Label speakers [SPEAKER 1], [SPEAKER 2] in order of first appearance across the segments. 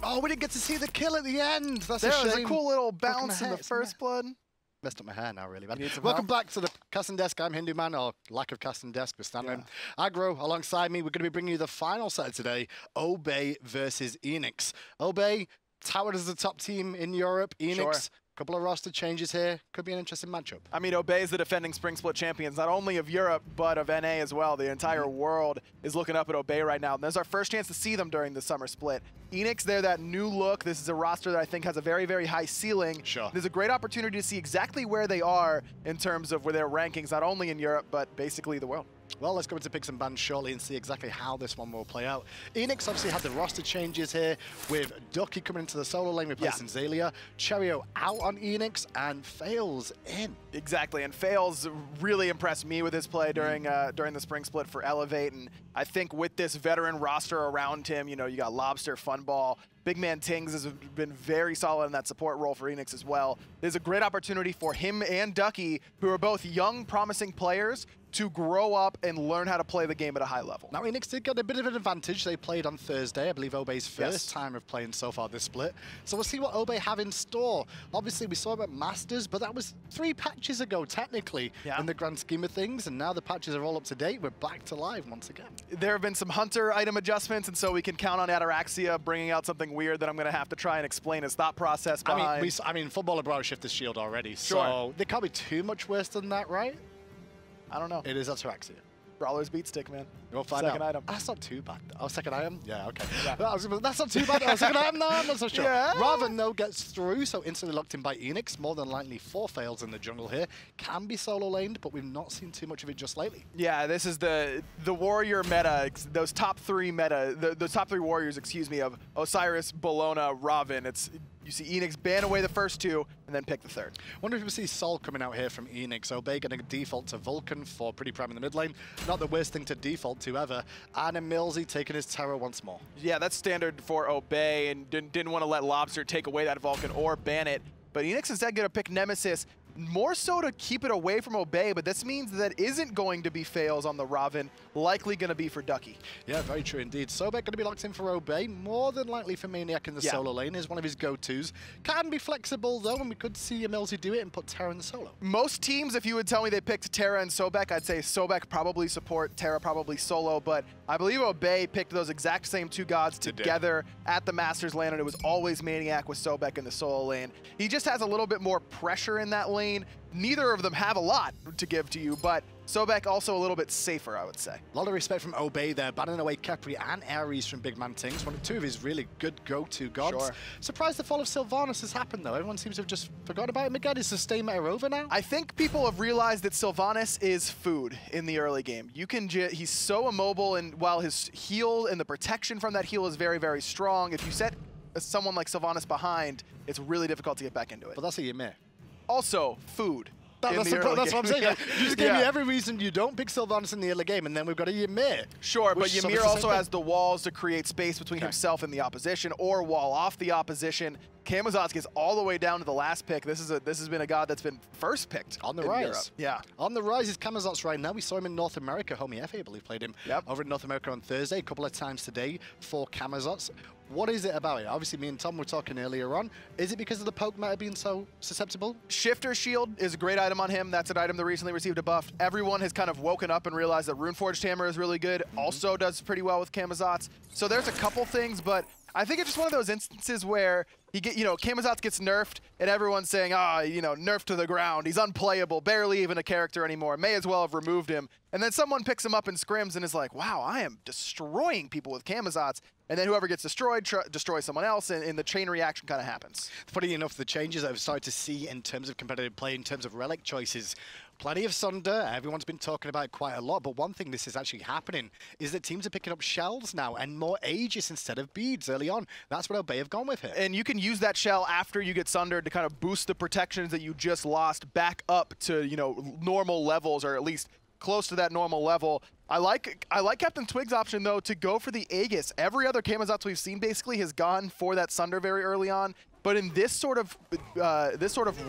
[SPEAKER 1] Oh, we didn't get to see the kill at the end. That's a shame.
[SPEAKER 2] There was a cool little bounce in the first blood.
[SPEAKER 1] Messed up my hair now, really, man.
[SPEAKER 2] Welcome
[SPEAKER 1] back to the casting desk. I'm Hindu Man, or lack of casting desk. We're standing. Aggro alongside me. We're going to be bringing you the final set today. Obey versus Eanix. Obey touted as the top team in Europe. Eanix, couple of roster changes here. Could be an interesting matchup.
[SPEAKER 2] I mean, Obey is the defending Spring Split champions, not only of Europe, but of NA as well. The entire world is looking up at Obey right now. And this is our first chance to see them during the summer split. Eanix, they're that new look. This is a roster that I think has a very, very high ceiling.
[SPEAKER 1] Sure.
[SPEAKER 2] There's a great opportunity to see exactly where they are in terms of where their rankings, not only in Europe, but basically the world.
[SPEAKER 1] Well, let's go into picks and bans shortly and see exactly how this one will play out. Eanix obviously had the roster changes here with Ducky coming into the solo lane replacing Xaylia, Cherio out on Eanix, and Faeles in.
[SPEAKER 2] Exactly, and Faeles really impressed me with his play during the spring split for Elevate, and I think with this veteran roster around him, you know, you got Lawbster, Funballer, BigManTingz has been very solid in that support role for Eanix as well. There's a great opportunity for him and Ducky, who are both young, promising players, to grow up and learn how to play the game at a high level.
[SPEAKER 1] Now, Eanix did get a bit of an advantage. They played on Thursday, I believe Obey's first time of playing so far this split. So we'll see what Obey have in store. Obviously, we saw about Masters, but that was 3 patches ago, technically, in the grand scheme of things. And now the patches are all up to date. We're back to live once again.
[SPEAKER 2] There have been some Hunter item adjustments, and so we can count on Ataraxia bringing out something weird that I'm going to have to try and explain his thought process behind.
[SPEAKER 1] I mean, Funballer brought Shift his shield already, so they can't be too much worse than that, right?
[SPEAKER 2] I don't know.
[SPEAKER 1] It is Ataraxia.
[SPEAKER 2] Brawler's beat stick, man.
[SPEAKER 1] We'll find
[SPEAKER 2] second
[SPEAKER 1] out.
[SPEAKER 2] item.
[SPEAKER 1] That's not too bad. Oh, second item? Yeah, okay.
[SPEAKER 2] Yeah.
[SPEAKER 1] That's not too bad. Oh, second item? No, I'm not so sure.
[SPEAKER 2] Yeah.
[SPEAKER 1] Ravana, though, gets through, so instantly locked in by Eanix. More than likely 4 fails in the jungle here. Can be solo laned, but we've not seen too much of it just lately.
[SPEAKER 2] Yeah, this is the warrior meta, those top 3 meta, the top 3 warriors, excuse me, of Osiris, Bellona, Ravana. You see Eanix ban away the first 2, and then pick the 3rd.
[SPEAKER 1] Wonder if we see Sol coming out here from Eanix. Obey going to default to Vulcan for PrettyPriMe in the mid lane. Not the worst thing to default to ever. And EmilZy taking his Terra once more.
[SPEAKER 2] Yeah, that's standard for Obey, and didn't want to let Lawbster take away that Vulcan or ban it. But Eanix instead going to pick Nemesis, more so to keep it away from Obey, but this means that isn't going to be Faeles on the Ravana, likely going to be for Ducky.
[SPEAKER 1] Yeah, very true indeed. Sobek going to be locked in for Obey, more than likely for maniaKK in the solo lane, is one of his go-tos. Can be flexible though, and we could see EmilZy do it and put Terra in the solo.
[SPEAKER 2] Most teams, if you would tell me they picked Terra and Sobek, I'd say Sobek probably support, Terra probably solo, but I believe Obey picked those exact same 2 gods together at the Masters lane, and it was always maniaKK with Sobek in the solo lane. He just has a little bit more pressure in that lane. Neither of them have a lot to give to you, but Sobek also a little bit safer, I would say.
[SPEAKER 1] A lot of respect from Obey there, banning away Khepri and Ares from BigManTingz, 2 of his really good go-to gods. Surprised the fall of Sylvanas has happened, though. Everyone seems to have just forgot about him again. Is the stay meta over now?
[SPEAKER 2] I think people have realized that Sylvanas is food in the early game. He's so immobile, and while his heal and the protection from that heal is very, very strong, if you set someone like Sylvanas behind, it's really difficult to get back into it.
[SPEAKER 1] But that's a Ymir.
[SPEAKER 2] Also, food.
[SPEAKER 1] That's what I'm saying. You just gave me every reason you don't pick Sylvanas in the early game, and then we've got a Ymir.
[SPEAKER 2] Sure, but Ymir also has the walls to create space between himself and the opposition, or wall off the opposition. Camazotz gets all the way down to the last pick. This has been a god that's been first picked
[SPEAKER 1] on the rise.
[SPEAKER 2] Europe. Yeah,
[SPEAKER 1] on the rise is Camazotz right now. We saw him in North America. Homie F, I believe, played him over in North America on Thursday. A couple of times today for Camazotz. What is it about it? Obviously, me and Tom were talking earlier on. Is it because of the poke meta being so susceptible?
[SPEAKER 2] Shifter Shield is a great item on him. That's an item that recently received a buff. Everyone has kind of woken up and realized that Runeforged Hammer is really good. Also does pretty well with Camazotz. So there's a couple things, but I think it's just one of those instances where Camazotz gets nerfed, and everyone's saying, nerfed to the ground. He's unplayable, barely even a character anymore. May as well have removed him. And then someone picks him up in scrims and is like, wow, I am destroying people with Camazotz. And then whoever gets destroyed destroys someone else, and the chain reaction kind of happens.
[SPEAKER 1] Funny enough, the changes that I've started to see in terms of competitive play, in terms of relic choices, plenty of Sunder. Everyone's been talking about it quite a lot, but one thing this is actually happening is that teams are picking up shells now and more Aegis instead of beads early on. That's what Obey have gone with here.
[SPEAKER 2] And you can use that shell after you get Sundered to kind of boost the protections that you just lost back up to, normal levels, or at least close to that normal level. I like CaptainTwig's option, though, to go for the Aegis. Every other Camazotz we've seen basically has gone for that Sunder very early on. But in this sort of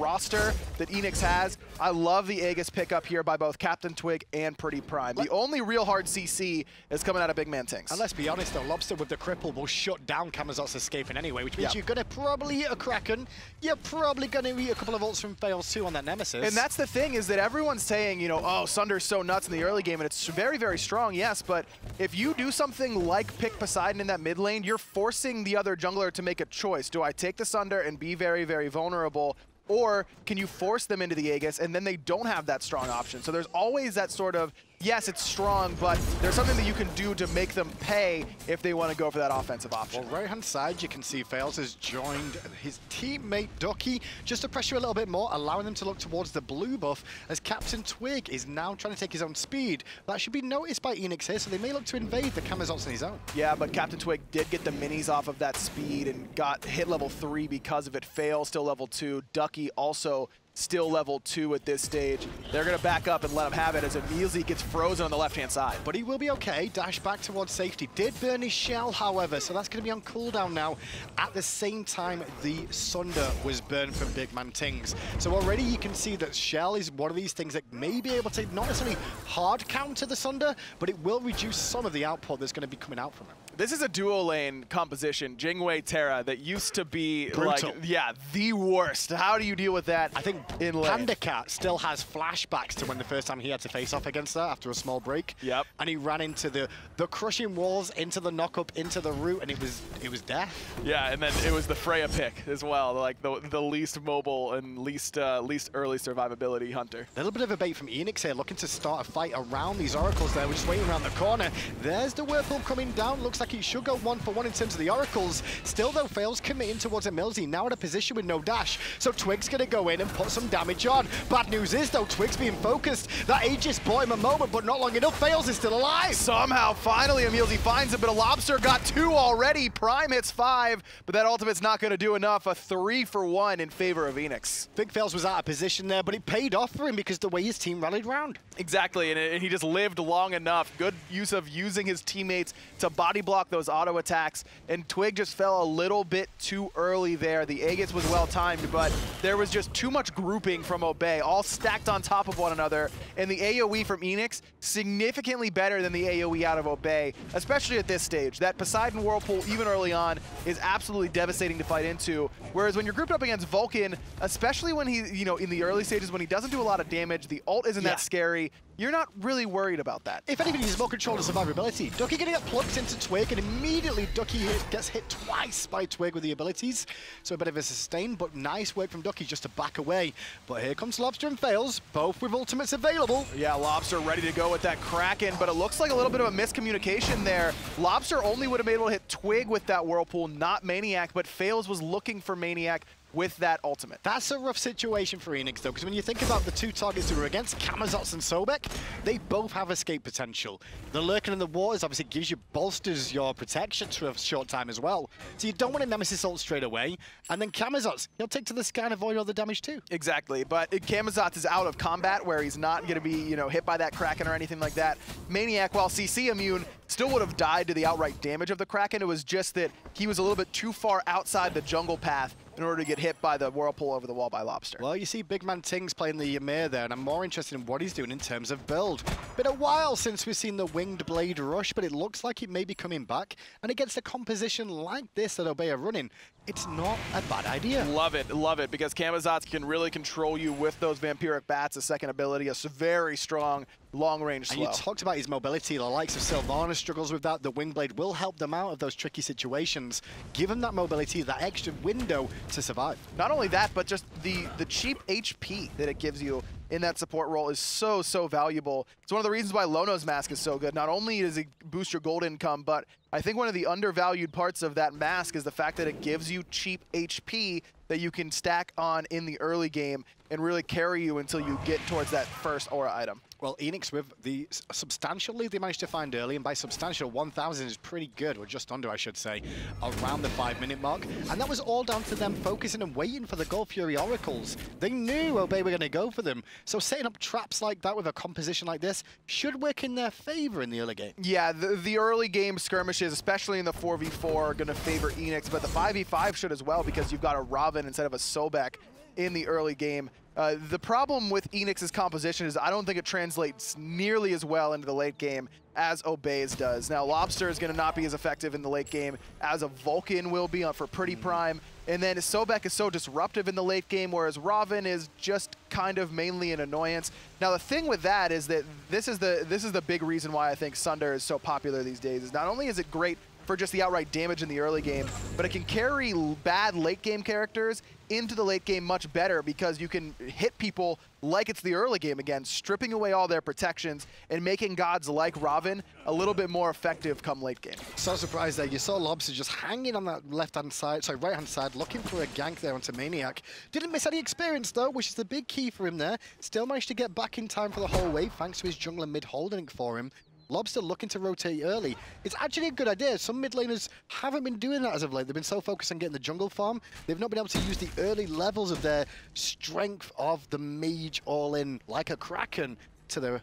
[SPEAKER 2] roster that Eanix has, I love the Aegis pickup here by both CaptainTwig and PrettyPriMe. The only real hard CC is coming out of BigManTingz.
[SPEAKER 1] And let's be honest though, Lawbster with the cripple will shut down Camazotz escaping anyway, which means you're going to probably eat a Kraken. You're probably going to eat a couple of ults from Faeles too on that Nemesis.
[SPEAKER 2] And that's the thing, is that everyone's saying, you know, oh, Sunder's so nuts in the early game, and it's very, very strong, yes, but if you do something like pick Poseidon in that mid lane, you're forcing the other jungler to make a choice. Do I take the Sunder and be very, very vulnerable, or can you force them into the Aegis and then they don't have that strong option? So there's always that sort of, yes, it's strong, but there's something that you can do to make them pay if they want to go for that offensive option.
[SPEAKER 1] Well, right-hand side, you can see Faeles has joined his teammate Ducky just to pressure a little bit more, allowing them to look towards the blue buff as CaptainTwig is now trying to take his own speed. That should be noticed by Eanix here, so they may look to invade the Camazotz on his own.
[SPEAKER 2] Yeah, but CaptainTwig did get the minis off of that speed and got hit level 3 because of it. Faeles still level 2. Ducky also still level 2 at this stage. They're going to back up and let him have it as EmilZy gets frozen on the left-hand side.
[SPEAKER 1] But he will be okay. Dash back towards safety. Did burn his shell, however, so that's going to be on cooldown now. At the same time, the Sunder was burned from BigManTingz. So already you can see that shell is one of these things that may be able to not necessarily hard counter the Sunder, but it will reduce some of the output that's going to be coming out from him.
[SPEAKER 2] This is a dual lane composition, Jing Terra, that used to be
[SPEAKER 1] brutal.
[SPEAKER 2] Like, yeah, the worst. How do you deal with that?
[SPEAKER 1] I think
[SPEAKER 2] in lane?
[SPEAKER 1] PandaCat still has flashbacks to when the first time he had to face off against that after a small break.
[SPEAKER 2] Yep.
[SPEAKER 1] And he ran into the crushing walls, into the knock-up, into the root, and it was death.
[SPEAKER 2] Yeah, and then it was the Freya pick as well, like the least mobile and least early survivability hunter.
[SPEAKER 1] A little bit of a bait from Eanix here, looking to start a fight around these oracles there. We're just waiting around the corner. There's the Whirlpool coming down. Looks like he should go 1-for-1 in terms of the oracles. Still though, Faeles committing towards EmilZy, now in a position with no dash. So Twig's gonna go in and put some damage on. Bad news is though, Twig's being focused. That Aegis bought him a moment, but not long enough. Faeles is still alive.
[SPEAKER 2] Somehow, finally, EmilZy finds it, but a Lawbster got 2 already. Prime hits 5, but that ultimate's not gonna do enough. A 3-for-1 in favor of Eanix.
[SPEAKER 1] Think Faeles was out of position there, but it paid off for him because the way his team rallied round.
[SPEAKER 2] Exactly, and he just lived long enough. Good use of using his teammates to body block those auto attacks, and Twig just fell a little bit too early there. The Aegis was well timed, but there was just too much grouping from Obey, all stacked on top of one another, and the AoE from Eanix, significantly better than the AoE out of Obey, especially at this stage. That Poseidon Whirlpool, even early on, is absolutely devastating to fight into, whereas when you're grouped up against Vulcan, especially when he, you know, in the early stages when he doesn't do a lot of damage, the ult isn't that scary, you're not really worried about that.
[SPEAKER 1] If anything, he's more control of survivability. Ducky gonna get plucked into Twig, and immediately Ducky gets hit twice by Twig with the abilities. So a bit of a sustain, but nice work from Ducky just to back away. But here comes Lawbster and Faeles, both with ultimates available.
[SPEAKER 2] Yeah, Lawbster ready to go with that Kraken, but it looks like a little bit of a miscommunication there. Lawbster only would have been able to hit Twig with that Whirlpool, not maniaKK, but Faeles was looking for maniaKK with that ultimate.
[SPEAKER 1] That's a rough situation for Eanix though, because when you think about the two targets who were against, Camazotz and Sobek, they both have escape potential. The Lurking in the Waters obviously gives you, bolsters your protection to a short time as well. So you don't want a Nemesis ult straight away, and then Camazotz, he'll take to the sky and avoid all the damage too.
[SPEAKER 2] Exactly, but Camazotz is out of combat where he's not going to be, you know, hit by that Kraken or anything like that. maniaKK, while CC immune, still would have died to the outright damage of the Kraken. It was just that he was a little bit too far outside the jungle path in order to get hit by the Whirlpool over the wall by Lawbster.
[SPEAKER 1] Well, you see BigManTingz playing the Ymir there, and I'm more interested in what he's doing in terms of build. Been a while since we've seen the Winged Blade rush, but it looks like it may be coming back, and against a composition like this that Obey are running, it's not a bad idea.
[SPEAKER 2] Love it, because Camazotz can really control you with those Vampiric Bats, a second ability, a very strong long-range slow.
[SPEAKER 1] And you talked about his mobility. The likes of Sylvana struggles with that. The Wingblade will help them out of those tricky situations. Give them that mobility, that extra window to survive.
[SPEAKER 2] Not only that, but just the cheap HP that it gives you in that support role is so valuable. It's one of the reasons why Lono's mask is so good. Not only does it boost your gold income, but I think one of the undervalued parts of that mask is the fact that it gives you cheap HP that you can stack on in the early game. and really carry you until you get towards that first aura item.
[SPEAKER 1] Well, Eanix with the substantial lead they managed to find early, and by substantial, 1,000 is pretty good, or just under, I should say, around the 5-minute mark. And that was all down to them focusing and waiting for the Gold Fury Oracles. They knew Obey were going to go for them, so setting up traps like that with a composition like this should work in their favor in the early game.
[SPEAKER 2] Yeah, the early game skirmishes, especially in the 4v4, are going to favor Eanix, but the 5v5 should as well, because you've got a Ravana instead of a Sobek in the early game. The problem with Eanix's composition is I don't think it translates nearly as well into the late game as Obey's does. Now, Lawbster is going to not be as effective in the late game as a Vulcan will be for PrettyPriMe, and then Sobek is so disruptive in the late game, whereas Ravana is just kind of mainly an annoyance. Now, the thing with that is that this is the big reason why I think Sunder is so popular these days. Is not only is it great for just the outright damage in the early game, but it can carry bad late game characters into the late game much better, because you can hit people like it's the early game again, stripping away all their protections and making gods like Ravana a little bit more effective come late game.
[SPEAKER 1] So surprised there. You saw Lawbster just hanging on that right-hand side, looking for a gank there onto maniaKK. Didn't miss any experience though, which is the big key for him there. Still managed to get back in time for the whole wave, thanks to his jungler mid holding for him. Lawbster looking to rotate early. It's actually a good idea. Some mid laners haven't been doing that as of late. They've been so focused on getting the jungle farm, they've not been able to use the early levels of their strength of the mage all-in, like a Kraken, to their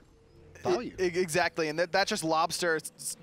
[SPEAKER 1] value.
[SPEAKER 2] Exactly, and that's just Lawbster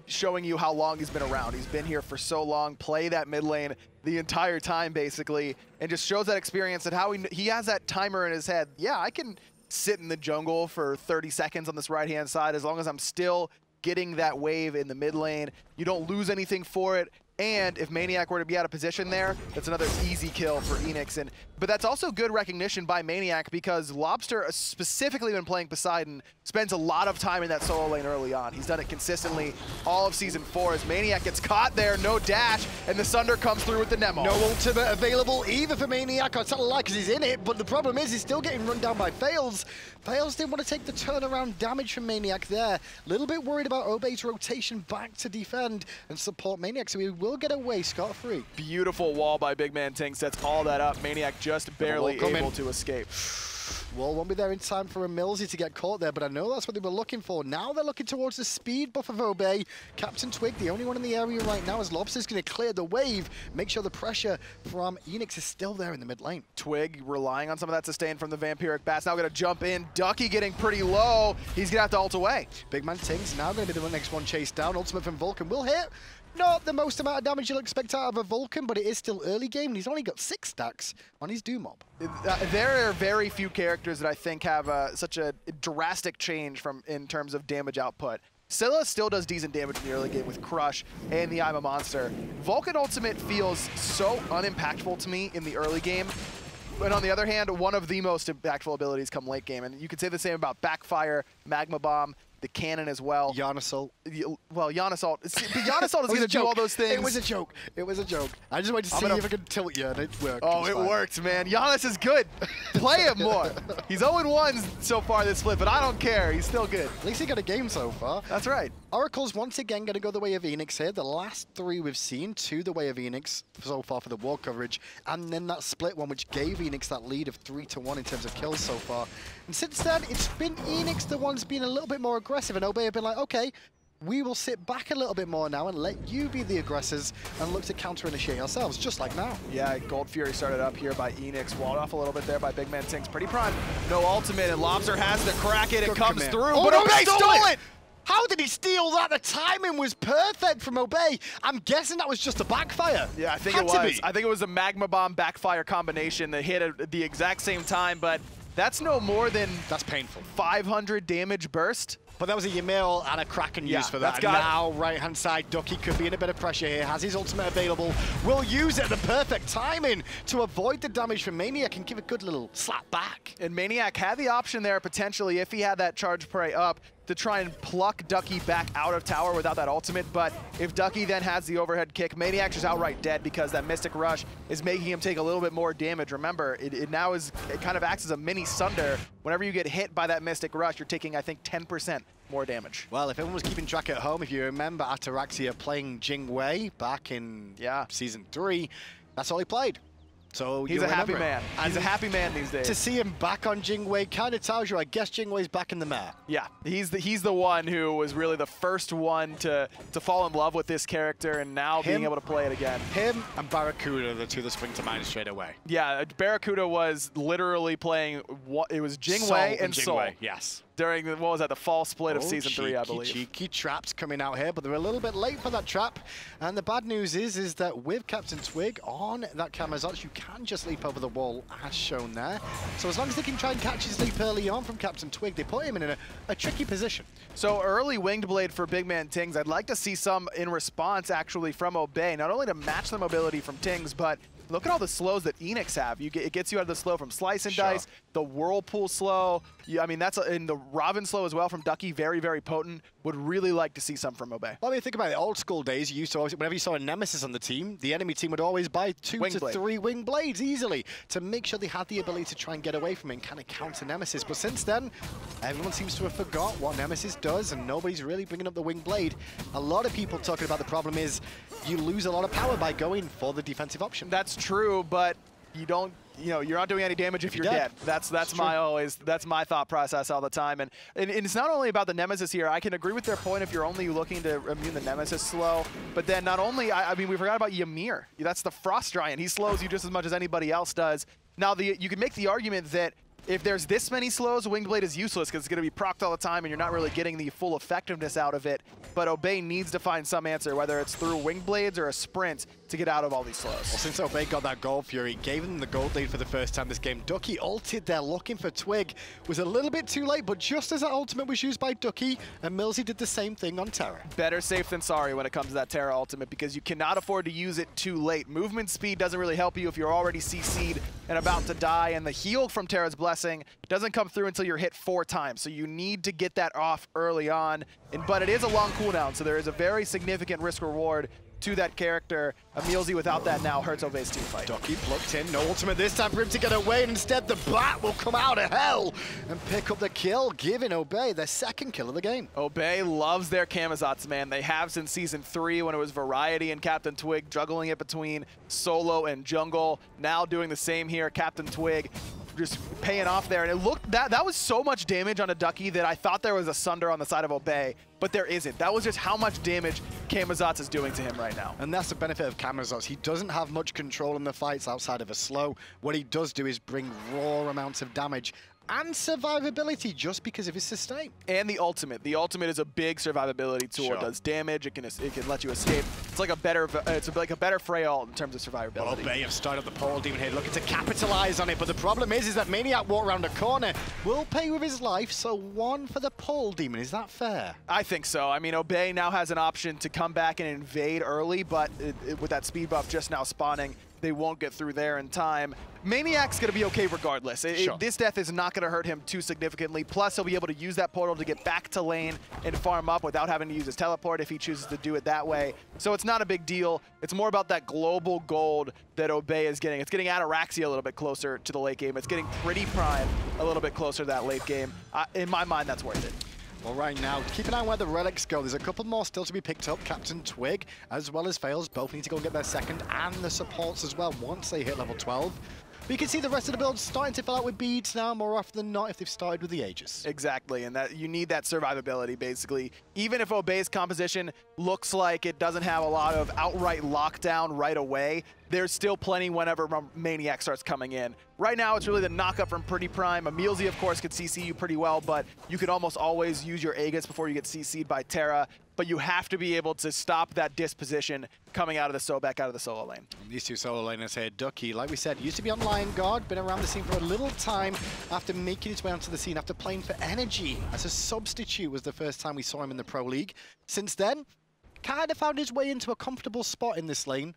[SPEAKER 2] showing you how long he's been around. He's been here for so long, play that mid lane the entire time, basically, and just shows that experience and how he has that timer in his head. Yeah, I can sit in the jungle for 30 seconds on this right-hand side as long as I'm still getting that wave in the mid lane. You don't lose anything for it. And if maniaKK were to be out of position there, that's another easy kill for Eanix. But that's also good recognition by maniaKK, because Lawbster, specifically when playing Poseidon, spends a lot of time in that solo lane early on. He's done it consistently all of Season 4 as maniaKK gets caught there, no dash, and the Sunder comes through with the Nemo.
[SPEAKER 1] No ultimate available either for maniaKK. It's not a lie because he's in it, but the problem is he's still getting run down by Faeles. Faeles didn't want to take the turnaround damage from maniaKK there. A little bit worried about Obey's rotation back to defend and support maniaKK, so he will get away scot-free.
[SPEAKER 2] Beautiful wall by BigManTingz sets all that up. maniaKK just barely able to escape.
[SPEAKER 1] Wall won't be there in time for EmilZy to get caught there, but I know that's what they were looking for. Now they're looking towards the speed buff of Obey. CaptainTwig, the only one in the area right now, as Lawbster's going to clear the wave, make sure the pressure from Eanix is still there in the mid lane.
[SPEAKER 2] Twig relying on some of that sustain from the Vampiric Bats. Now going to jump in. Ducky getting pretty low. He's going to have to ult away.
[SPEAKER 1] BigManTingz now going to be the next one chased down. Ultimate from Vulcan will hit. Not the most amount of damage you'll expect out of a Vulcan, but it is still early game, and he's only got 6 stacks on his Doom Mob.
[SPEAKER 2] There are very few characters that I think have such a drastic change in terms of damage output. Scylla still does decent damage in the early game with Crush and the I'm a Monster. Vulcan Ultimate feels so unimpactful to me in the early game. But on the other hand, one of the most impactful abilities come late game. And you could say the same about Backfire, Magma Bomb, the cannon as well.
[SPEAKER 1] Yanasult.
[SPEAKER 2] Well, Yanasult. Yanasult is going to do all those things.
[SPEAKER 1] It was a joke. It was a joke. I just wanted to see if I could tilt you, and it worked.
[SPEAKER 2] Oh, it worked, man. Giannis is good. Play him more. He's 0-1 so far this split, but I don't care. He's still good.
[SPEAKER 1] At least he got a game so far.
[SPEAKER 2] That's right.
[SPEAKER 1] Oracle's once again going to go the way of Eanix here. The last 3 we've seen, 2 the way of Eanix so far for the wall coverage, and then that split one which gave Eanix that lead of 3-1 in terms of kills so far. And since then, it's been Eanix the ones being a little bit more aggressive, and Obey have been like, okay, we will sit back a little bit more now and let you be the aggressors and look to counter-initiate ourselves, just like now.
[SPEAKER 2] Yeah, Gold Fury started up here by Eanix, walled off a little bit there by BigManTingz. PrettyPriMe, no ultimate, and Lawbster has to crack it. It comes through, but Obey stole it!
[SPEAKER 1] How did he steal that? The timing was perfect from Obey. I'm guessing that was just a backfire.
[SPEAKER 2] Yeah, I think it was. I think it was a Magma Bomb backfire combination that hit at the exact same time, but that's no more than...
[SPEAKER 1] That's painful.
[SPEAKER 2] 500 damage burst.
[SPEAKER 1] But that was a Ymir and a Kraken used for that. Now, right-hand side, Ducky could be in a bit of pressure here. Has his ultimate available. Will use it at the perfect timing to avoid the damage from maniaKK and give a good little slap back.
[SPEAKER 2] And maniaKK had the option there, potentially, if he had that charge prey up, to try and pluck Ducky back out of tower without that ultimate, but if Ducky then has the overhead kick, maniaKK is outright dead because that Mystic Rush is making him take a little bit more damage. Remember, it kind of acts as a mini Sunder. Whenever you get hit by that Mystic Rush, you're taking, I think, 10% more damage.
[SPEAKER 1] Well, if everyone was keeping track at home, if you remember Ataraxia playing Jing back in Season 3, that's all he played. So
[SPEAKER 2] he's a happy man. He's a happy man these days.
[SPEAKER 1] To see him back on Jingwei kind of tells you, I guess Jingwei's back in the map.
[SPEAKER 2] Yeah, he's the one who was really the first one to fall in love with this character, and now being able to play it again.
[SPEAKER 1] Him and Barracuda are the two that spring to mind straight away.
[SPEAKER 2] Yeah, Barracuda was literally playing, it was Jingwei and Sol.
[SPEAKER 1] Yes.
[SPEAKER 2] During the, what was that, the fall split of Season 3, I believe.
[SPEAKER 1] Cheeky traps coming out here, but they're a little bit late for that trap. And the bad news is that with CaptainTwig on that Camazotz, you can just leap over the wall as shown there. So as long as they can try and catch his leap early on from CaptainTwig, they put him in a tricky position. So
[SPEAKER 2] early Winged Blade for BigManTingz. I'd like to see some in response actually from Obey, not only to match the mobility from Tingz, but look at all the slows that Eanix have. It gets you out of the slow from Slice and Dice, the Whirlpool slow. I mean, that's in the Raven slow as well from Ducky. Very, very potent. Would really like to see some from Obey.
[SPEAKER 1] Well, I mean, think about it. Old school days, you used to always, whenever you saw a Nemesis on the team, the enemy team would always buy 2 to 3 Winged Blades easily to make sure they had the ability to try and get away from it and kind of counter Nemesis. But since then, everyone seems to have forgot what Nemesis does, and nobody's really bringing up the Winged Blade. A lot of people talking about the problem is you lose a lot of power by going for the defensive option.
[SPEAKER 2] That's true, but you don't. You're not doing any damage if you're dead. That's my thought process all the time. And it's not only about the Nemesis here. I can agree with their point if you're only looking to immune the Nemesis slow. But then not only, I mean, we forgot about Ymir. That's the Frost Giant. He slows you just as much as anybody else does. Now, you can make the argument that if there's this many slows, Winged Blade is useless because it's going to be procced all the time and you're not really getting the full effectiveness out of it. But Obey needs to find some answer, whether it's through Winged Blades or a sprint, to get out of all these slows. Well,
[SPEAKER 1] since Obey got that Gold Fury, gave them the gold lead for the first time this game. Ducky ulted there looking for Twig. Was a little bit too late, but just as that ultimate was used by Ducky, EmilZy did the same thing on Terra.
[SPEAKER 2] Better safe than sorry when it comes to that Terra ultimate because you cannot afford to use it too late. Movement speed doesn't really help you if you're already CC'd and about to die, and the heal from Terra's Blessing doesn't come through until you're hit 4 times. So you need to get that off early on, but it is a long cooldown, so there is a very significant risk reward to that character. EmilZy without that now hurts Obey's team fight.
[SPEAKER 1] Ducky plucked in, no ultimate this time for him to get away, and instead the Bat will come out of hell and pick up the kill, giving Obey their second kill of the game.
[SPEAKER 2] Obey loves their Camazotz, man. They have since Season 3 when it was Variety and CaptainTwig juggling it between solo and jungle. Now doing the same here, CaptainTwig just paying off there, and it looked that was so much damage on a Ducky that I thought there was a Sunder on the side of Obey, but there isn't. That was just how much damage Camazotz is doing to him right now.
[SPEAKER 1] And that's the benefit of Camazotz. He doesn't have much control in the fights outside of a slow. What he does do is bring raw amounts of damage and survivability just because of his sustain.
[SPEAKER 2] And the ultimate. The ultimate is a big survivability tool. It does damage. It can let you escape. It's like a better Frey ult in terms of survivability.
[SPEAKER 1] Well, Obey have started the pole demon here, looking to capitalize on it. But the problem is that maniaK walked around a corner. Will pay with his life, so 1 for the pole demon. Is that fair?
[SPEAKER 2] I think so. I mean, Obey now has an option to come back and invade early, but with that speed buff just now spawning, they won't get through there in time. maniaK's going to be okay regardless. This death is not going to hurt him too significantly. Plus, he'll be able to use that portal to get back to lane and farm up without having to use his teleport if he chooses to do it that way. So it's not a big deal. It's more about that global gold that Obey is getting. It's getting Ataraxia a little bit closer to the late game. It's getting PrettyPriMe a little bit closer to that late game. In my mind, that's worth it.
[SPEAKER 1] Well, right now, keep an eye on where the relics go. There's a couple more still to be picked up. CaptainTwig, as well as Faeles, both need to go and get their second, and the supports as well once they hit level 12. But you can see the rest of the build starting to fill out with beads now more often than not if they've started with the Aegis.
[SPEAKER 2] Exactly, and that you need that survivability, basically. Even if Obey's composition looks like it doesn't have a lot of outright lockdown right away, there's still plenty whenever maniaK starts coming in. Right now, it's really the knockup from PrettyPriMe. EmilZy, of course, could CC you pretty well, but you could almost always use your Aegis before you get CC'd by Terra. But you have to be able to stop that disposition coming out of the Sobek, out of the solo lane.
[SPEAKER 1] And these two solo laners here, Ducky, like we said, used to be on Lion Guard, been around the scene for a little time after making his way onto the scene, after playing for Energy as a substitute was the first time we saw him in the Pro League. Since then, kind of found his way into a comfortable spot in this lane.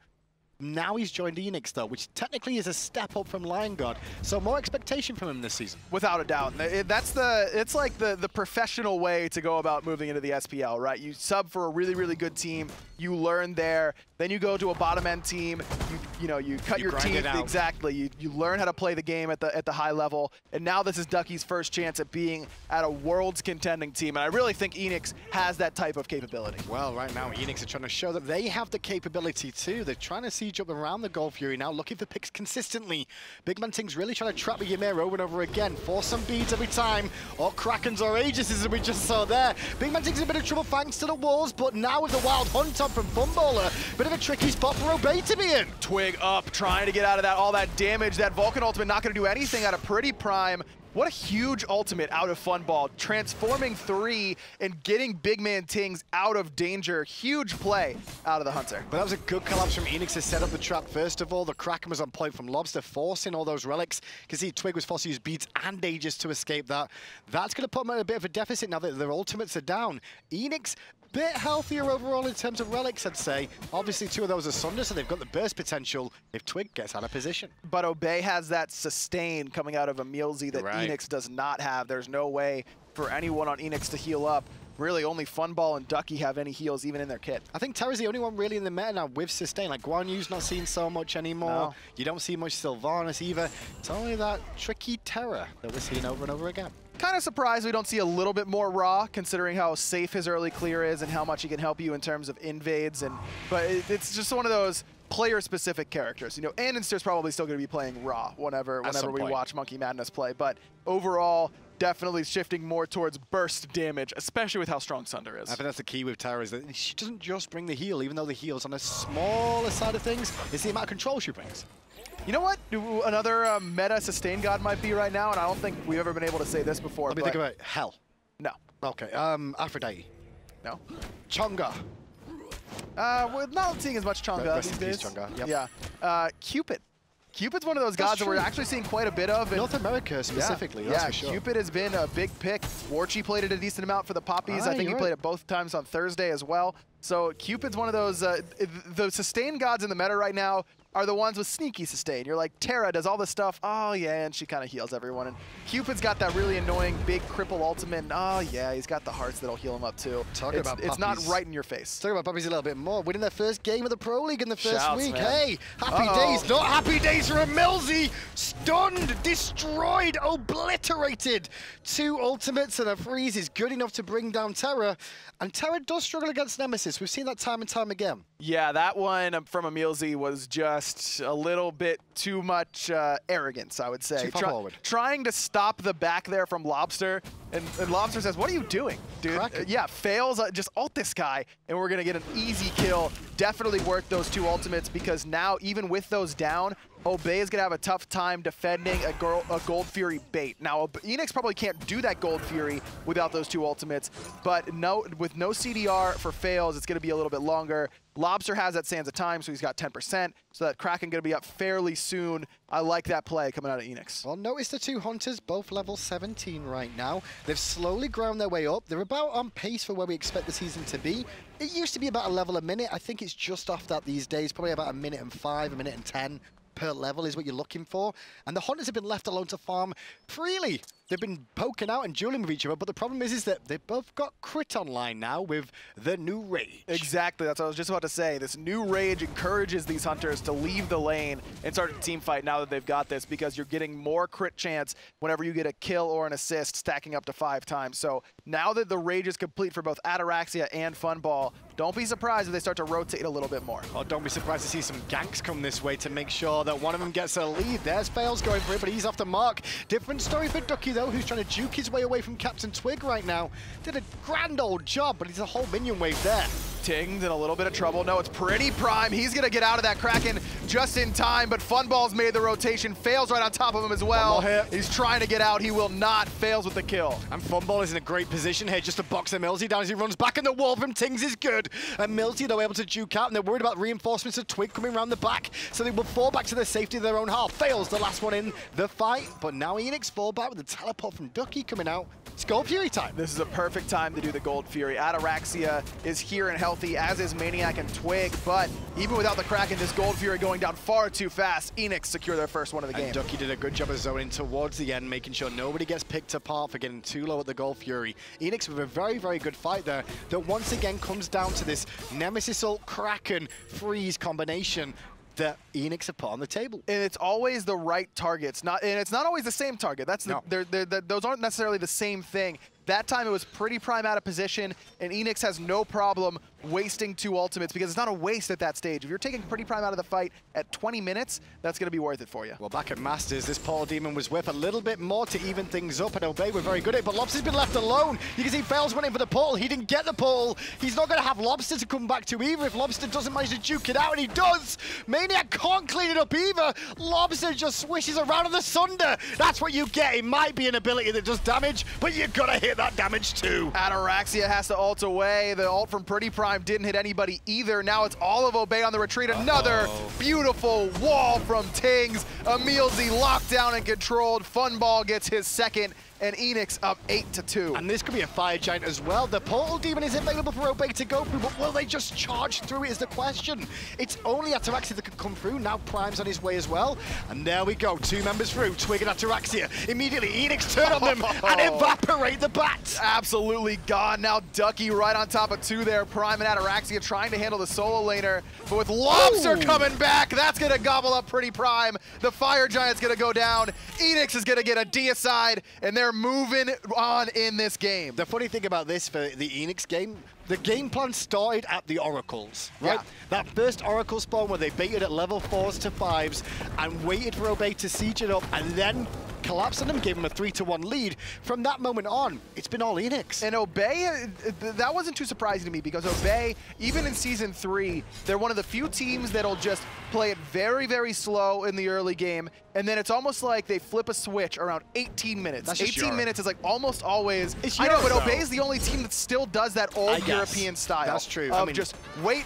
[SPEAKER 1] Now he's joined Eanix though, which technically is a step up from Lion Guard. So more expectation from him this season.
[SPEAKER 2] Without a doubt. It's like the professional way to go about moving into the SPL, right? You sub for a really, really good team, you learn there, then you go to a bottom end team, you know, you cut your teeth. Exactly. You learn how to play the game at the high level, and now this is Ducky's first chance at being at a Worlds contending team, and I really think Eanix has that type of capability.
[SPEAKER 1] Well, right now Eanix are trying to show that they have the capability too. They're trying to siege up around the Gold Fury now, looking for picks consistently. BigManTingz really trying to trap the Ymir over and over again, force some beads every time, or Krakens or Aegis as we just saw there. BigManTingz in a bit of trouble thanks to the walls, but now with the Wild Hunt on from Funballer, bit of a tricky spot for Obey to be in.
[SPEAKER 2] Twig up, trying to get out of that, all that damage. That Vulcan ultimate not going to do anything out of PrettyPriMe. What a huge ultimate out of Funball, transforming 3 and getting BigManTingz out of danger. Huge play out of the Hunter.
[SPEAKER 1] But that was a good collapse from Eanix to set up the trap. First of all, the Kraken was on point from Lawbster, forcing all those relics. You can see Twig was forced to use beads and Aegis to escape that. That's going to put them at a bit of a deficit now that their ultimates are down. Eanix, bit healthier overall in terms of relics, I'd say. Obviously, 2 of those are Sunder, so they've got the burst potential if Twig gets out of position.
[SPEAKER 2] But Obey has that sustain coming out of EmilZy that Eanix does not have. There's no way for anyone on Eanix to heal up. Really, only Funball and Ducky have any heals even in their kit.
[SPEAKER 1] I think Terra's the only one really in the meta now with sustain. Like, Guan Yu's not seen so much anymore.
[SPEAKER 2] No.
[SPEAKER 1] You don't see much Sylvanas either. It's only that tricky Terra that we're seeing over and over again.
[SPEAKER 2] Kind of surprised we don't see a little bit more Raw, considering how safe his early clear is and how much he can help you in terms of invades. But it's just one of those player-specific characters. You know, Anninster's probably still going to be playing Raw whenever we watch Monkey Madness play. But overall, definitely shifting more towards burst damage, especially with how strong Sunder is.
[SPEAKER 1] I think that's the key with Terra, is that she doesn't just bring the heal, even though the heal's on a smaller side of things. It's the amount of control she brings.
[SPEAKER 2] You know what? Another meta sustain god might be right now, and I don't think we've ever been able to say this before.
[SPEAKER 1] Let me think about Hell.
[SPEAKER 2] No.
[SPEAKER 1] Okay. Aphrodite.
[SPEAKER 2] No.
[SPEAKER 1] Chonga.
[SPEAKER 2] We're not seeing as much Chonga these days.
[SPEAKER 1] Chonga. Yep.
[SPEAKER 2] Yeah. Cupid. Cupid's one of those gods that we're actually seeing quite a bit of.
[SPEAKER 1] North America specifically, that's for sure.
[SPEAKER 2] Cupid has been a big pick. Warchi played it a decent amount for the Poppies. I think he played it both times on Thursday as well. So Cupid's one of those, the sustain gods in the meta right now are the ones with sneaky sustain. You're like, Terra does all this stuff, oh yeah, and she kind of heals everyone. And Cupid's got that really annoying big cripple ultimate, and oh yeah, he's got the hearts that'll heal him up too. It's not right in your face.
[SPEAKER 1] Talking about Poppies a little bit more, winning their first game of the Pro League in the first week.
[SPEAKER 2] Man.
[SPEAKER 1] Hey, happy days, not happy days for EmilZy. Stunned, destroyed, obliterated. 2 ultimates and a freeze is good enough to bring down Terra. And Terra does struggle against Nemesis. We've seen that time and time again.
[SPEAKER 2] Yeah, that one from EmilZy was just a little bit too much arrogance, I would say.
[SPEAKER 1] Too far forward.
[SPEAKER 2] Trying to stop the back there from Lawbster, and Lawbster says, what are you doing, dude? Yeah, Faeles, just ult this guy, and we're going to get an easy kill. Definitely worth those 2 ultimates, because now, even with those down, Obey is going to have a tough time defending a Gold Fury bait. Now, Eanix probably can't do that Gold Fury without those 2 ultimates, but with no CDR for Faeles, it's going to be a little bit longer. Lawbster has that Sands of Time, so he's got 10%, so that Kraken going to be up fairly soon. I like that play coming out of Eanix.
[SPEAKER 1] Well, notice the 2 Hunters, both level 17 right now. They've slowly ground their way up. They're about on pace for where we expect the season to be. It used to be about a level a minute. I think it's just off that these days, probably about 1:05, 1:10 per level is what you're looking for. And the Hunters have been left alone to farm freely. They've been poking out and dueling with each other, but the problem is that they've both got crit online now with the new Rage.
[SPEAKER 2] Exactly, that's what I was just about to say. This new Rage encourages these Hunters to leave the lane and start a team fight now that they've got this, because you're getting more crit chance whenever you get a kill or an assist, stacking up to 5 times. So now that the Rage is complete for both Ataraxia and Funball, don't be surprised if they start to rotate a little bit more.
[SPEAKER 1] Oh, don't be surprised to see some ganks come this way to make sure that one of them gets a lead. There's Faeles going for it, but he's off the mark. Different story for Ducky, though, who's trying to juke his way away from CaptainTwig right now. Did a grand old job, but he's a whole minion wave there.
[SPEAKER 2] Ting's in a little bit of trouble. No, it's PrettyPriMe. He's going to get out of that Kraken just in time, but Funball's made the rotation. Faeles right on top of him as well. He's trying to get out. He will not. Faeles with the kill.
[SPEAKER 1] And Funball is in a great position here just to box EmilZy down as he runs back, and the wall from Tingz is good. EmilZy, they're able to juke out, and they're worried about reinforcements of Twig coming around the back, so they will fall back to the safety of their own half. Faeles the last one in the fight, but now Eanix fall back with the teleport from Ducky coming out. It's Gold Fury time.
[SPEAKER 2] This is a perfect time to do the Gold Fury. Ataraxia is here and healthy, as is maniaKK and Twig, but even without the Kraken, this Gold Fury going down far too fast. Eanix secure their first one of the game.
[SPEAKER 1] And Ducky did a good job of zoning towards the end, making sure nobody gets picked apart for getting too low at the Gold Fury. Eanix with a very, very good fight there that once again comes down to this Nemesis ult Kraken freeze combination. that Eanix have put on the table.
[SPEAKER 2] And it's always the right targets, and it's not always the same target. That's those aren't necessarily the same thing. That time it was PrettyPriMe out of position, and Eanix has no problem wasting 2 ultimates because it's not a waste at that stage. If you're taking PrettyPriMe out of the fight at 20 minutes, that's going to be worth it for you.
[SPEAKER 1] Well, back at Masters, this Portal Demon was with a little bit more to even things up, and Obey were very good at it, but Lawbster's been left alone. You can see Faeles running for the portal. He didn't get the portal. He's not going to have Lawbster to come back to either if Lawbster doesn't manage to juke it out, and he does. maniaKK can't clean it up either. Lawbster just swishes around in the Sunder. That's what you get. It might be an ability that does damage, but you've got to hit that damage too.
[SPEAKER 2] Ataraxia has to ult away. The ult from PrettyPriMe didn't hit anybody either. Now it's all of Obey on the retreat. Another beautiful wall from Tingz. EmilZy locked down and controlled. Funballer gets his second, and Eanix up 8-2.
[SPEAKER 1] And this could be a fire giant as well. The Portal Demon is available for Obey to go through, but will they just charge through it is the question. It's only Ataraxia that can come through. Now Prime's on his way as well. And there we go, 2 members through, Twig and Ataraxia. Immediately, Eanix turn on them and evaporate the bats.
[SPEAKER 2] Absolutely gone. Now Ducky right on top of 2 there. Prime and Ataraxia trying to handle the solo laner. But with Lawbster coming back, that's going to gobble up PrettyPriMe. The fire giant's going to go down. Eanix is going to get a deicide, and they're moving on in this game.
[SPEAKER 1] The funny thing about this for the Eanix game, the game plan started at the Oracles, right?
[SPEAKER 2] Yeah.
[SPEAKER 1] That first Oracle spawn where they baited at level 4s to 5s and waited for Obey to siege it up and then collapsed on them, gave them a 3-1 lead. From that moment on, it's been all Eanix.
[SPEAKER 2] And Obey, that wasn't too surprising to me because Obey, even in Season 3, they're one of the few teams that'll just play it very, very slow in the early game, and then it's almost like they flip a switch around 18 minutes.
[SPEAKER 1] That's
[SPEAKER 2] 18 minutes is like almost always.
[SPEAKER 1] It's
[SPEAKER 2] I know, but
[SPEAKER 1] Europe,
[SPEAKER 2] Obey is the only team that still does that old European style.
[SPEAKER 1] That's true.
[SPEAKER 2] Of just wait.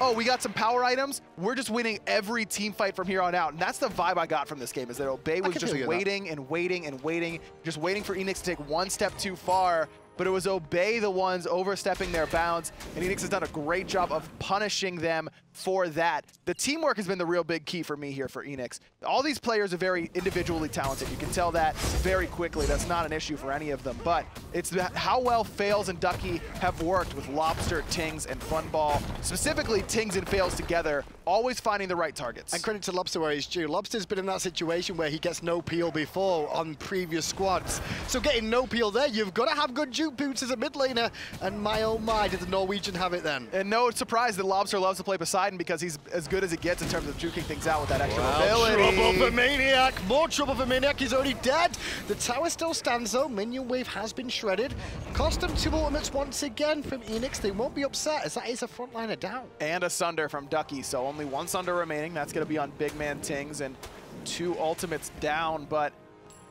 [SPEAKER 2] Oh, we got some power items. We're just winning every team fight from here on out. And that's the vibe I got from this game, is that Obey was just waiting and waiting and waiting, just waiting for Eanix to take one step too far. But it was Obey the ones overstepping their bounds, and Eanix has done a great job of punishing them for that. The teamwork has been the real big key for me here for Eanix. All these players are very individually talented. You can tell that very quickly. That's not an issue for any of them, but it's how well Faeles and Ducky have worked with Lawbster, Tingz, and Funballer. Specifically, Tingz and Faeles together, always finding the right targets.
[SPEAKER 1] And credit to Lawbster where he's due. Lawbster's been in that situation where he gets no peel before on previous squads. So getting no peel there, you've got to have good juke boots as a mid laner, and my oh my, did the Norwegian have it then.
[SPEAKER 2] And no surprise that Lawbster loves to play Poseidon because he's as good as it gets in terms of juking things out with that extra mobility.
[SPEAKER 1] Trouble for maniaKK, more trouble for maniaKK, he's already dead. The tower still stands though, minion wave has been shredded. Cost them 2 ultimates once again from Eanix, they won't be upset as that is a frontliner down.
[SPEAKER 2] And a Sunder from Ducky, so only 1 Sunder remaining. That's going to be on BigManTingz, and 2 ultimates down, but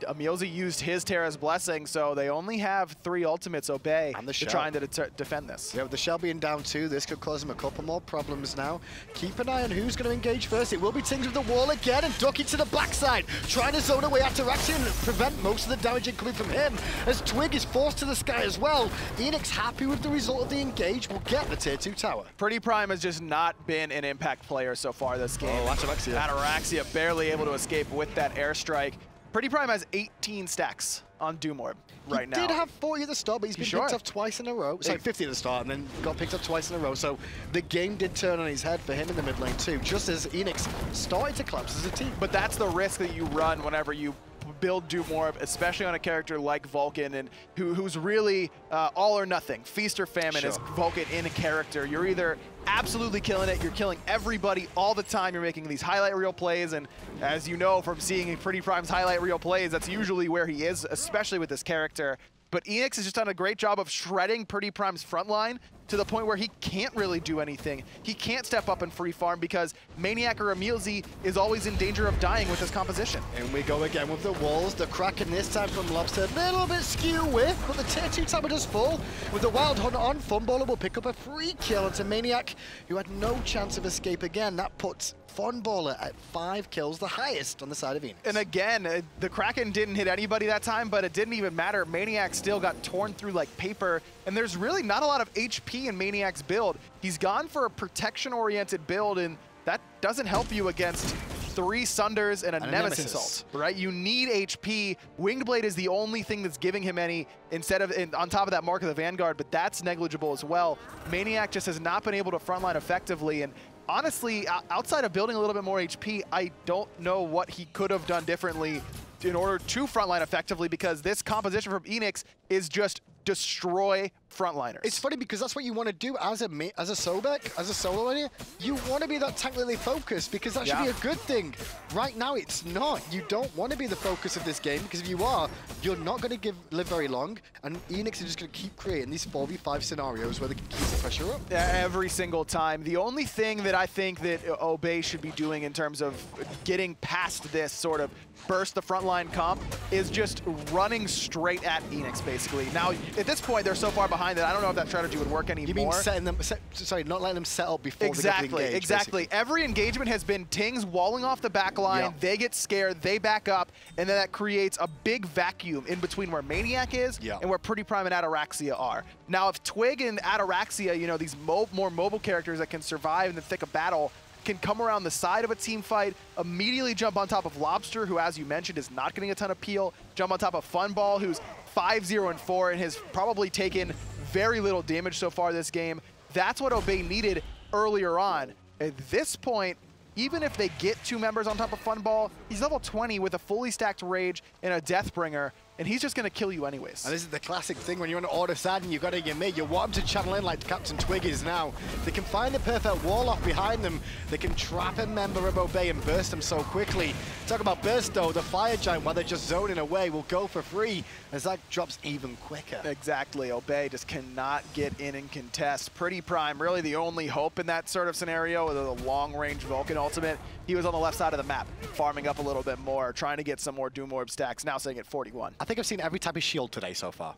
[SPEAKER 2] EmilZy used his Terra's Blessing, so they only have 3 ultimates Obey to trying to defend this.
[SPEAKER 1] Yeah, with the Shell being down 2, this could cause him a couple more problems now. Keep an eye on who's going to engage first. It will be Tingz with the wall again, and Ducky to the backside, trying to zone away Ataraxia and prevent most of the damage coming from him, as Twig is forced to the sky as well. Eanix happy with the result of the engage, will get the tier 2 tower.
[SPEAKER 2] PrettyPriMe has just not been an impact player so far this game.
[SPEAKER 1] Oh, Ataraxia.
[SPEAKER 2] Ataraxia barely able to escape with that airstrike. PrettyPriMe has 18 stacks on Doom Orb right now.
[SPEAKER 1] He did have 40 at the start, but he's been picked up twice in a row. Sorry, 50 at the start, and then got picked up twice in a row. So the game did turn on his head for him in the mid lane too, just as Eanix started to collapse as a team.
[SPEAKER 2] But that's the risk that you run whenever you build Doom Orb, especially on a character like Vulcan, and who's really all or nothing. Feast or famine is Vulcan in a character. You're either absolutely killing it, you're killing everybody all the time, you're making these highlight reel plays, and as you know from seeing PrettyPriMe's highlight reel plays, that's usually where he is, especially with this character. But Eanix has just done a great job of shredding PrettyPriMe's front line to the point where he can't really do anything. He can't step up and free farm because maniaKK or EmilZy is always in danger of dying with this composition.
[SPEAKER 1] And we go again with the walls. The Kraken this time from Lawbster, a little bit skew with, but the tier 2 tower does fall. With the Wild Hunt on, Funballer will pick up a free kill onto maniaKK, who had no chance of escape again. That puts Funballer at 5 kills, the highest on the side of Eanix.
[SPEAKER 2] And again, the Kraken didn't hit anybody that time, but it didn't even matter. maniaKK still got torn through like paper, and there's really not a lot of HP in maniaKK's build. He's gone for a protection-oriented build, and that doesn't help you against 3 Sunders and a Nemesis ult, right? You need HP. Winged Blade is the only thing that's giving him any, on top of that Mark of the Vanguard, but that's negligible as well. maniaKK just has not been able to frontline effectively, and honestly, outside of building a little bit more HP, I don't know what he could have done differently in order to frontline effectively, because this composition from Eanix is just destroy frontliners.
[SPEAKER 1] It's funny because that's what you want to do as a Sobek, as a solo laner. You want to be that tank lily focus because that should be a good thing. Right now, it's not. You don't want to be the focus of this game because if you are, you're not going to live very long. And Eanix is just going to keep creating these 4v5 scenarios where they can keep the pressure up.
[SPEAKER 2] Every single time. The only thing that I think that Obey should be doing in terms of getting past this sort of burst the frontline comp is just running straight at Eanix, basically. Now, at this point, they're so far behind that I don't know if that strategy would work anymore.
[SPEAKER 1] You mean setting them, sorry, not letting them set up before they get engaged,
[SPEAKER 2] Exactly.
[SPEAKER 1] Basically.
[SPEAKER 2] Every engagement has been Tingz walling off the back line, they get scared, they back up, and then that creates a big vacuum in between where maniaKK is and where PrettyPriMe and Ataraxia are. Now, if Twig and Ataraxia, you know, these more mobile characters that can survive in the thick of battle, can come around the side of a team fight, immediately jump on top of Lawbster, who, as you mentioned, is not getting a ton of peel, jump on top of Funballer, who's 5-0-4 and has probably taken very little damage so far this game. That's what Obey needed earlier on. At this point, even if they get 2 members on top of Funballer, he's level 20 with a fully stacked Rage and a Deathbringer, and he's just going to kill you anyways.
[SPEAKER 1] And this is the classic thing when you're on order side and you've got a Ymir, you want them to channel in like CaptainTwig is now. They can find the perfect wall off behind them. They can trap a member of Obey and burst them so quickly. Talk about burst though, the Fire Giant, while they're just zoning away, will go for free as that drops even quicker.
[SPEAKER 2] Exactly, Obey just cannot get in and contest. PrettyPriMe, really the only hope in that sort of scenario with a long-range Vulcan ultimate. He was on the left side of the map, farming up a little bit more, trying to get some more Doom Orb stacks, now sitting at 41.
[SPEAKER 1] I think I've seen every type of shield today so far.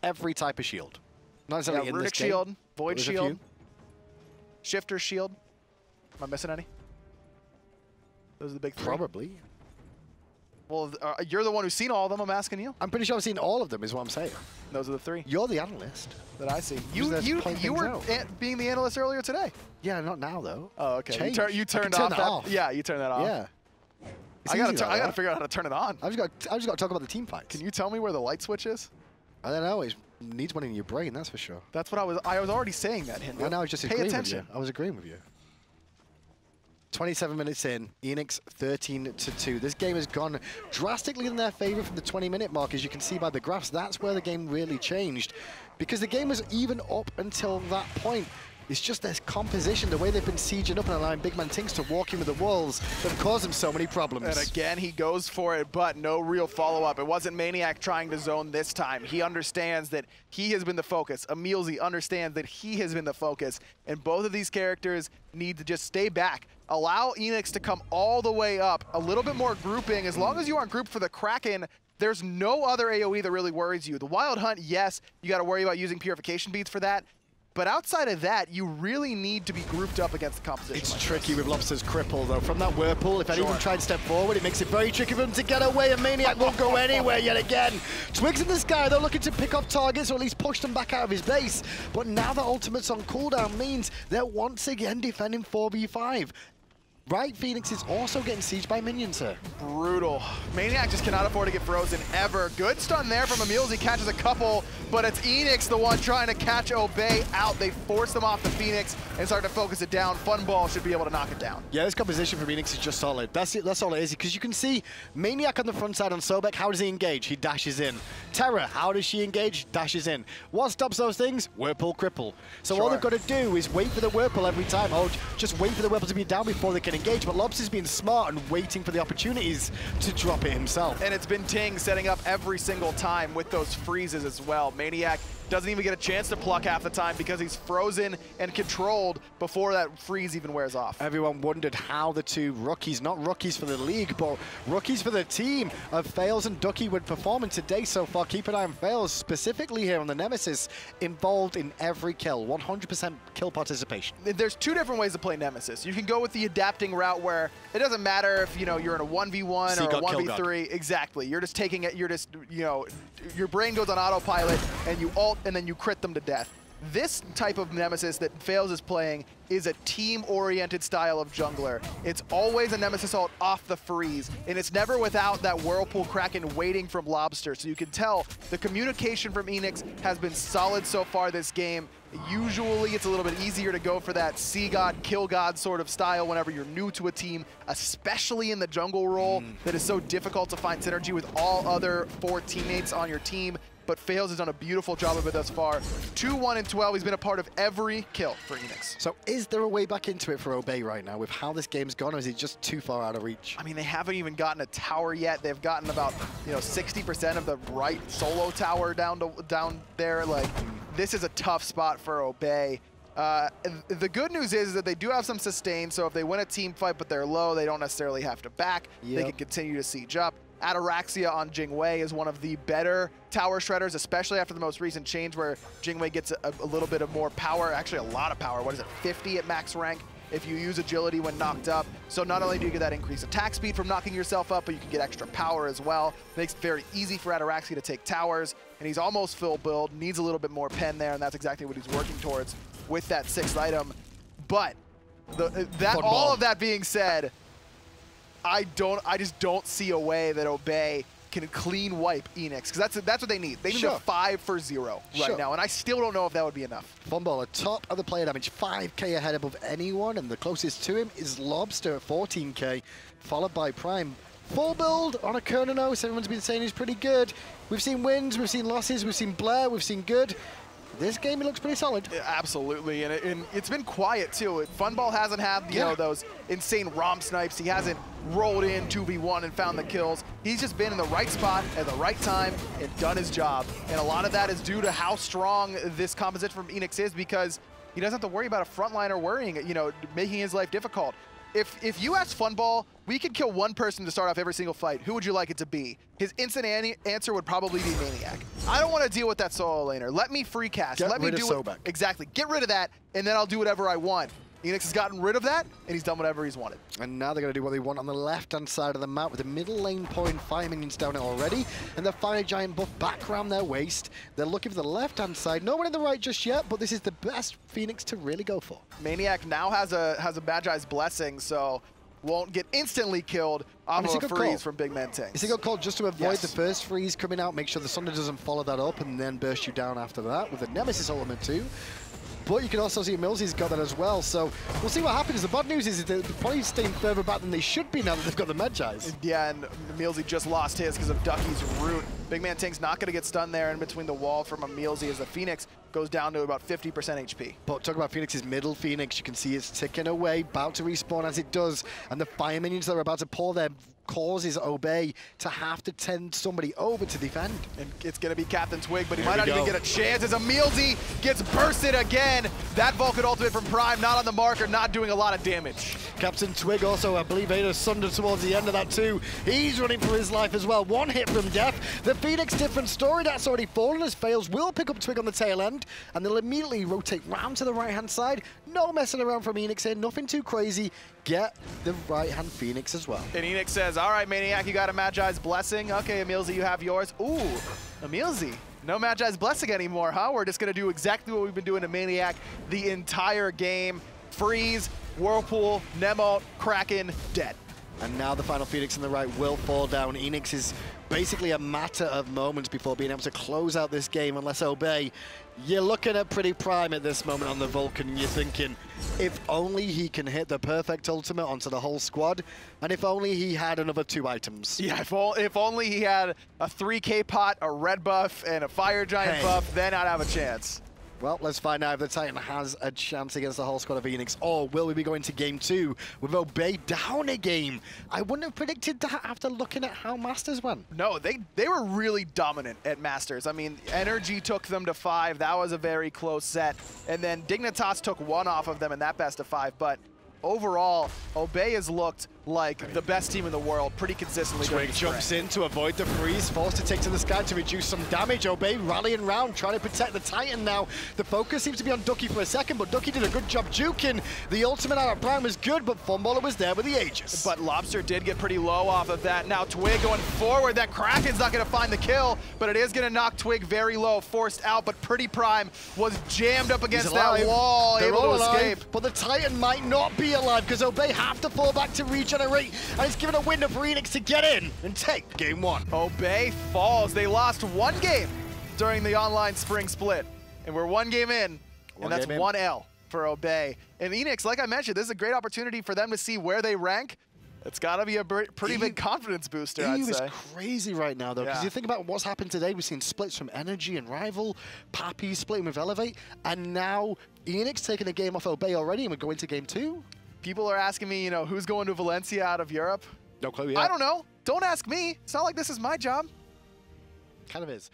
[SPEAKER 1] Every type of shield. Not necessarily in
[SPEAKER 2] Runic
[SPEAKER 1] this game.
[SPEAKER 2] Shield, Void Shield, Shifter Shield. Am I missing any? Those are the big 3.
[SPEAKER 1] Probably.
[SPEAKER 2] Well, you're the one who's seen all of them, I'm asking you.
[SPEAKER 1] I'm pretty sure I've seen all of them is what I'm saying.
[SPEAKER 2] Those are the 3.
[SPEAKER 1] You're the analyst.
[SPEAKER 2] That I see. You were being the analyst earlier today.
[SPEAKER 1] Yeah, not now though.
[SPEAKER 2] Oh, okay. You turned
[SPEAKER 1] turn
[SPEAKER 2] off
[SPEAKER 1] that off.
[SPEAKER 2] Yeah, you turned that off.
[SPEAKER 1] Yeah.
[SPEAKER 2] I gotta figure out how to turn it on.
[SPEAKER 1] I just got to talk about the team fights.
[SPEAKER 2] Can you tell me where the light switch is?
[SPEAKER 1] I don't know. It needs one in your brain, that's for sure.
[SPEAKER 2] That's what I was already saying that, Hindu.
[SPEAKER 1] I was just agreeing with you. I was agreeing with you. 27 minutes in, Eanix 13-2. This game has gone drastically in their favor from the 20-minute mark, as you can see by the graphs. That's where the game really changed, because the game was even up until that point. It's just their composition, the way they've been sieging up and allowing BigManTingz to walk in with the walls that have caused them so many problems.
[SPEAKER 2] And again, he goes for it, but no real follow-up. It wasn't maniaKK trying to zone this time. He understands that he has been the focus. EmilZy understands that he has been the focus. And both of these characters need to just stay back. Allow Eanix to come all the way up. A little bit more grouping. As long as you aren't grouped for the Kraken, there's no other AoE that really worries you. The Wild Hunt, yes, you got to worry about using Purification Beads for that. But outside of that, you really need to be grouped up against the composition.
[SPEAKER 1] It's tricky with Lawbster's cripple, though. From that whirlpool, if anyone tried to step forward, it makes it very tricky for him to get away, and maniaKK won't go anywhere yet again. Twig's in the sky, they're looking to pick off targets, or at least push them back out of his base. But now that ultimate's on cooldown means they're once again defending 4v5. Right, Phoenix is also getting sieged by minions here.
[SPEAKER 2] Brutal. maniaKK just cannot afford to get frozen ever. Good stun there from EmilZy, catches a couple, but it's Eanix the one trying to catch Obey out. They force them off the Phoenix and start to focus it down. Funballer should be able to knock it down.
[SPEAKER 1] Yeah, this composition from Eanix is just solid. That's it. That's all it is, because you can see maniaKK on the front side on Sobek. How does he engage? He dashes in. Terra, how does she engage? Dashes in. What stops those things? Whirlpool, cripple. So all they've got to do is wait for the Whirlpool every time. Oh, just wait for the Whirlpool to be down before they can engage. But Lawbster's being smart and waiting for the opportunities to drop it himself.
[SPEAKER 2] And it's been Tingz setting up every single time with those freezes as well. maniaKK doesn't even get a chance to pluck half the time because he's frozen and controlled before that freeze even wears off.
[SPEAKER 1] Everyone wondered how the two rookies, not rookies for the league, but rookies for the team of Faeles and Ducky would perform in today so far. Keep an eye on Faeles, specifically here on the Nemesis, involved in every kill, 100% kill participation.
[SPEAKER 2] There's 2 different ways to play Nemesis. You can go with the adapting route where it doesn't matter if, you know, you're in a 1v1 or a 1v3. Exactly. You're just taking it, you're just, you know, your brain goes on autopilot and you ult and then you crit them to death. This type of Nemesis that Faeles is playing is a team-oriented style of jungler. It's always a Nemesis ult off the freeze, and it's never without that Whirlpool Kraken waiting from Lawbster. So you can tell the communication from Eanix has been solid so far this game. Usually it's a little bit easier to go for that see God, kill God sort of style whenever you're new to a team, especially in the jungle role that is so difficult to find synergy with all other 4 teammates on your team. But Faeles has done a beautiful job of it thus far. 2-1 and 12, he's been a part of every kill for Eanix.
[SPEAKER 1] So is there a way back into it for Obey right now with how this game's gone, or is he just too far out of reach?
[SPEAKER 2] I mean, they haven't even gotten a tower yet. They've gotten about 60% of the right solo tower down there. Like, this is a tough spot for Obey. The good news is that they do have some sustain, so if they win a team fight but they're low, they don't necessarily have to back. They can continue to siege up. Ataraxia on Jing is one of the better tower shredders, especially after the most recent change where Jing gets a little bit of more power, actually a lot of power. What is it, 50 at max rank if you use agility when knocked up. So not only do you get that increased attack speed from knocking yourself up, but you can get extra power as well. Makes it very easy for Ataraxia to take towers, and he's almost full build, needs a little bit more pen there, and that's exactly what he's working towards with that 6th item. But all of that being said, I just don't see a way that Obey can clean wipe Eanix, because that's what they need. They need a 5 for 0 right now, and I still don't know if that would be enough. Funballer,
[SPEAKER 1] top of the player damage, 5k ahead above anyone, and the closest to him is Lawbster at 14k, followed by Prime. Full build on a Cernunnos, everyone's been saying he's pretty good. We've seen wins, we've seen losses, we've seen Blair, we've seen good. This game, it looks pretty solid.
[SPEAKER 2] Yeah, absolutely, and it's been quiet too. Funball hasn't had those insane ROM snipes. He hasn't rolled in 2v1 and found the kills. He's just been in the right spot at the right time and done his job. And a lot of that is due to how strong this composition from Eanix is, because he doesn't have to worry about a frontliner worrying, making his life difficult. If you ask Funball, we could kill one person to start off every single fight, who would you like it to be? His instant answer would probably be maniaKK. I don't want to deal with that solo laner. Let me free cast. Let me do
[SPEAKER 1] Sobek.
[SPEAKER 2] Exactly. Get rid of that, and then I'll do whatever I want. Eanix has gotten rid of that, and he's done whatever he's wanted.
[SPEAKER 1] And now they're going to do what they want on the left-hand side of the map with the middle lane point, fire minions down it already, and the fire giant buff back around their waist. They're looking for the left-hand side. No one in the right just yet, but this is the best Phoenix to really go for.
[SPEAKER 2] maniaKK now has a Magi's Blessing, so won't get instantly killed off of a freeze from BigManTingz.
[SPEAKER 1] It's a good call just to avoid the first freeze coming out, make sure the Sunder doesn't follow that up and then burst you down after that with the Nemesis ultimate too. But you can also see EmilZy's got that as well, so we'll see what happens. The bad news is they're probably staying further back than they should be now that they've got the Magi's.
[SPEAKER 2] Yeah, and EmilZy just lost his because of Ducky's root. BigManTingz not going to get stunned there in between the wall from EmilZy as the Phoenix goes down to about 50% HP.
[SPEAKER 1] But talk about Phoenix's middle Phoenix, you can see it's ticking away, about to respawn as it does, and the fire minions that are about to pour their causes Obey to have to send somebody over to defend.
[SPEAKER 2] And it's going to be CaptainTwig, but he might not even get a chance as EmilZy gets bursted again. That Vulcan ultimate from Prime, not on the marker, not doing a lot of damage.
[SPEAKER 1] CaptainTwig also, I believe, ate a Sunder towards the end of that too. He's running for his life as well. One hit from death. The Phoenix, different story. That's already fallen as Faeles will pick up Twig on the tail end, and they'll immediately rotate round to the right-hand side. No messing around from Eanix here, nothing too crazy. Get the right-hand Phoenix as well.
[SPEAKER 2] And Eanix says, all right, maniaKK, you got a Magi's Blessing. Okay, EmilZy, you have yours. Ooh, EmilZy. No Magi's Blessing anymore, huh? We're just going to do exactly what we've been doing to maniaKK the entire game. Freeze, Whirlpool, Nemo, Kraken, dead.
[SPEAKER 1] And now the final Phoenix on the right will fall down. Eanix is basically a matter of moments before being able to close out this game unless Obey. You're looking at PrettyPriMe at this moment on the Vulcan, and you're thinking, if only he can hit the perfect ultimate onto the whole squad, and if only he had another 2 items.
[SPEAKER 2] Yeah, if only he had a 3K pot, a red buff, and a fire giant buff, then I'd have a chance.
[SPEAKER 1] Well, let's find out if the Titan has a chance against the whole squad of Eanix, or will we be going to game 2 with Obey down a game? I wouldn't have predicted that after looking at how Masters went.
[SPEAKER 2] No, they were really dominant at Masters. I mean, Energy took them to 5. That was a very close set. And then Dignitas took 1 off of them in that best of 5. But overall, Obey has looked like the best team in the world pretty consistently.
[SPEAKER 3] Twig jumps in to avoid the freeze, forced to take to the sky to reduce some damage. Obey rallying round, trying to protect the Titan now. The focus seems to be on Ducky for a second, but Ducky did a good job juking. The ultimate out of Prime was good, but Funballer was there with the Aegis.
[SPEAKER 2] But Lawbster did get pretty low off of that. Now Twig going forward. That Kraken's not going to find the kill, but it is going to knock Twig very low, forced out. But PrettyPriMe was jammed up against that wall, able to escape.
[SPEAKER 3] But the Titan might not be alive because Obey have to fall back to regenerate, and it's given a window for Eanix to get in and take game 1.
[SPEAKER 2] Obey falls. They lost 1 game during the online spring split, and we're 1 game in, and that's 1 L for Obey. And Eanix, like I mentioned, this is a great opportunity for them to see where they rank. It's got to be a pretty big confidence booster, I'd say.
[SPEAKER 3] is crazy right now, though, because you think about what's happened today. We've seen splits from Energy and Rival, Pappy splitting with Elevate, and now Eanix taking a game off Obey already, and we're going to game 2.
[SPEAKER 2] People are asking me, you know, who's going to Valencia out of Europe?
[SPEAKER 3] No clue yet.
[SPEAKER 2] I don't know. Don't ask me. It's not like this is my job.
[SPEAKER 3] Kind of is.